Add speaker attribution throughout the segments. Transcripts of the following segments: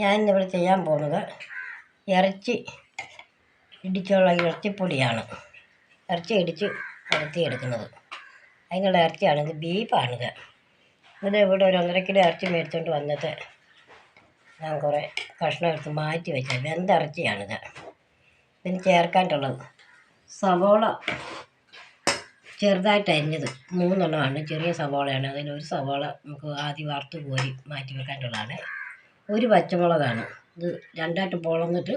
Speaker 1: ഞാനിന്നിവിടെ ചെയ്യാൻ പോകുന്നത് ഇറച്ചി ഇടിച്ചുള്ള ഇറച്ചിപ്പൊടിയാണ്. ഇറച്ചി ഇടിച്ച് എടുക്കുന്നത്. അതിനുള്ള ഇറച്ചിയാണിത്, ബീഫാണിത്. ഇവിടെ ഒരു 1.5 കിലോ ഇറച്ചി മേടിച്ചുകൊണ്ട് വന്നിട്ട് ഞാൻ കുറേ കഷ്ണം എടുത്ത് മാറ്റി വെച്ചാൽ വെന്ത ഇറച്ചിയാണിത്. ഇതിന് ചേർക്കാനുള്ളത് സവോള ചെറുതായിട്ട് അരിഞ്ഞത് 3 എണ്ണമാണ്. ചെറിയ സവോളയാണ്. അതിലൊരു സവോള നമുക്ക് ആദ്യം വറുത്ത് കോരി മാറ്റി വെക്കാനുള്ളതാണ്. ഒരു പച്ചമുളകാണ്. ഇത് 2ആയിട്ട് പൊളന്നിട്ട്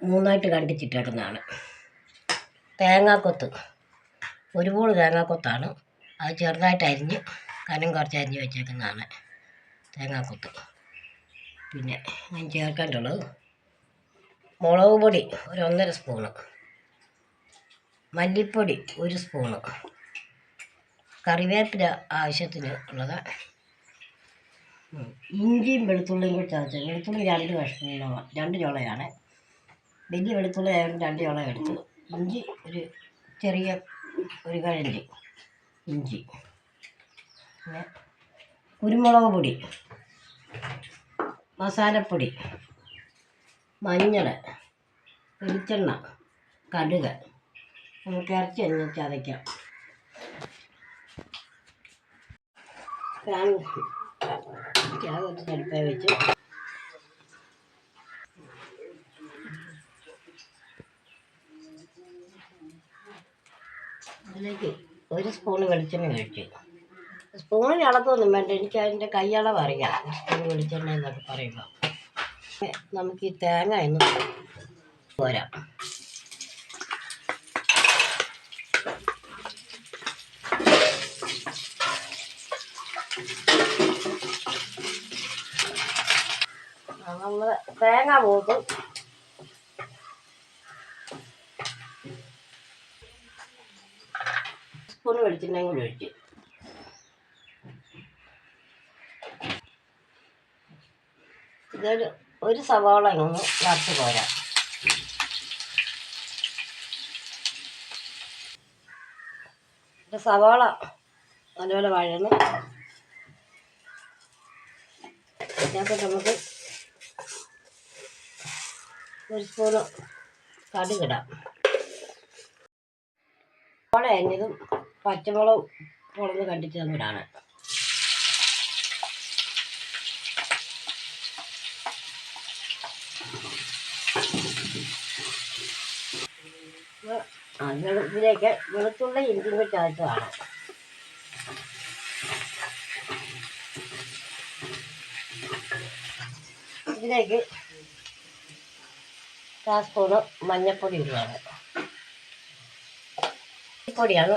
Speaker 1: 3ആയിട്ട് കണ്ടിച്ചിട്ടേക്കുന്നതാണ്. തേങ്ങാക്കൊത്ത്, ഒരുപാട് തേങ്ങാക്കൊത്താണ്. അത് ചെറുതായിട്ട് അരിഞ്ഞ് കനം കുറച്ച് അരിഞ്ഞ് വെച്ചേക്കുന്നതാണ് തേങ്ങാക്കൊത്ത്. പിന്നെ ഞാൻ ചേർക്കാനുള്ളത് മുളക് പൊടി ഒരു 1.5 സ്പൂണ്, മല്ലിപ്പൊടി 1 സ്പൂണ്, കറിവേപ്പില ആവശ്യത്തിന് ഉള്ളത്, ഇഞ്ചിയും വെളുത്തുള്ളിയും കൂടി ചതച്ച്. വെളുത്തുള്ളി 2 കഷ്ണം, 2 ചുളയാണ്. വലിയ വെളുത്തുള്ളി ആയതുകൊണ്ട് 2 ചുള എടുത്തു. ഇഞ്ചി ചെറിയ ഒരു കഴഞ്ചി ഇഞ്ചി. പിന്നെ കുരുമുളക് പൊടി, മസാലപ്പൊടി, മഞ്ഞൾ, വെളിച്ചെണ്ണ, കടുക്. നമുക്ക് ഇറച്ചി എന്ന് ചതയ്ക്കാം. അടുപ്പേ വെച്ച് അതിലേക്ക് 1 സ്പൂണ് വെളിച്ചെണ്ണ ഒഴിച്ച്. സ്പൂണിന് അളക്കൊന്നും വേണ്ട, എനിക്ക് അതിൻ്റെ കൈയളവ് അറിയാം. 1 സ്പൂൺ വെളിച്ചെണ്ണ എന്നൊക്കെ പറയുമ്പോൾ നമുക്ക് ഈ തേങ്ങ എന്ന് പോരാ. നമ്മൾ തേങ്ങ മൂത്തും സ്പൂൺ വെളിച്ചെണ്ണയും കൂടി ഒഴിച്ച് ഒരു സവാള ഒന്ന് വറുത്ത് പോരാ. സവാള നല്ലപോലെ വഴന്ന് ഇതിനകത്ത് നമുക്ക് 1 സ്പൂണ് കടുകിടാം. സവാള അരിഞ്ഞതും പച്ചമുളകും പൊളന്ന് കണ്ടിച്ച് തമ്മിലാണ്. ഇതിലേക്ക് വെളുത്തുള്ളി ഇഞ്ചിയും കൂടി ചതച്ചതാണ്. ഇതിലേക്ക് 1 സ്പൂണ് മഞ്ഞൾപ്പൊടി ഇടുകയാണ്. പൊടിയാണ്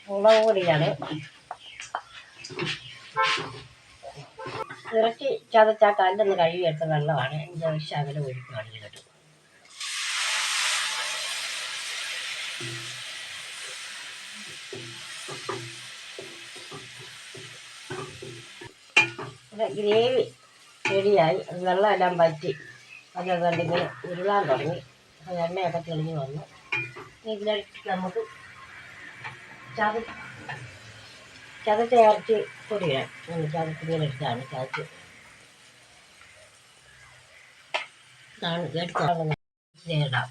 Speaker 1: മുളക് പൊടിയാണ്. ഇറച്ചി ചതച്ച കല്ലൊന്ന് കഴുകിയെടുത്ത വെള്ളമാണ്. ഇത് ഒരു ശകലം ഒഴിക്കുകയാണ് ഇതിലോട്ട്. ഗ്രേവി റെഡിയായി. വെള്ളമെല്ലാം പറ്റി അതിങ്ങനെ ഉരുളാൻ തുടങ്ങി. എണ്ണയൊക്കെ തെളിഞ്ഞ് വന്നു. ഇതിലേക്ക് നമുക്ക് ചതച്ച ഇറച്ചി പൊടിയിടാം. ചതപ്പൊടിയിലെടുത്താണ് ചതച്ച് ഇടാം.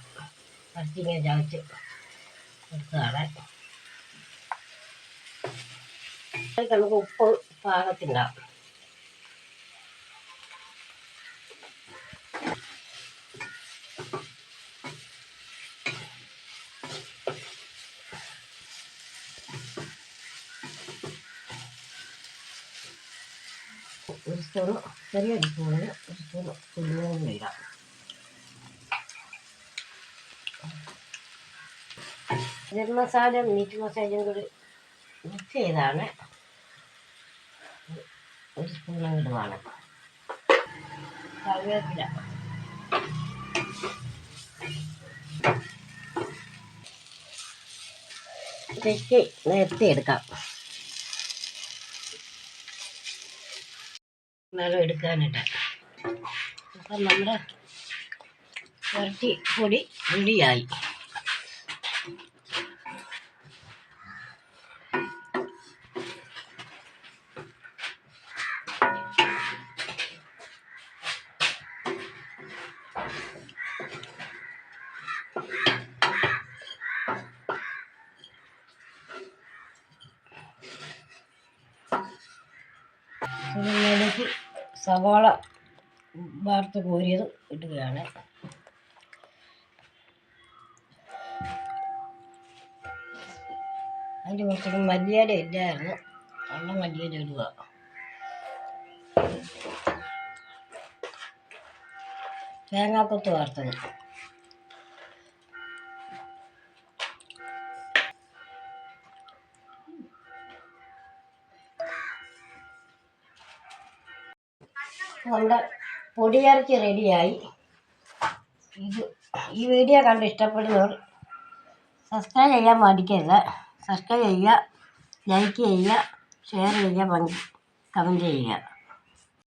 Speaker 1: ഇറച്ചി ഇങ്ങനെ ചതച്ച് എടുത്തതാണ്. നമുക്ക് ഉപ്പ് പാകത്തിണ്ടാവും. ഒരു സ്പൂണ്, ചെറിയൊരു സ്പൂണിന് 1 സ്പൂണ് കുരുമുളക് പൊടി ഇടാം. ഗരം മസാല മീറ്റ് മസാലയും കൂടി മിക്സ് ചെയ്താണ് 1 സ്പൂൺ ഇടുവാണ്. കറിവേപ്പില, തെറ്റി നിർത്തിയെടുക്കാം. വെള്ളം എടുക്കാനിട്ട് അപ്പം നമ്മുടെ ഇറച്ചി പൊടി റെഡിയായി. സവാള വാർത്ത് കോരിയത് ഇടുകയാണ്. അതിൻ്റെ കുറച്ച് മല്ലിയില ഇല്ലായിരുന്നു, നല്ല മല്ലിയില ഇടുക. തേങ്ങാക്കൊത്ത് വാർത്തത്, നമ്മുടെ പൊടിയിറച്ചി റെഡിയായി. ഈ വീഡിയോ കണ്ട് ഇഷ്ടപ്പെടുന്നവർ സബ്സ്ക്രൈബ് ചെയ്യാൻ മടിക്കരുത്. സബ്സ്ക്രൈബ് ചെയ്യുക, ലൈക്ക് ചെയ്യുക, ഷെയർ ചെയ്യുക, കമൻറ്റ് ചെയ്യുക.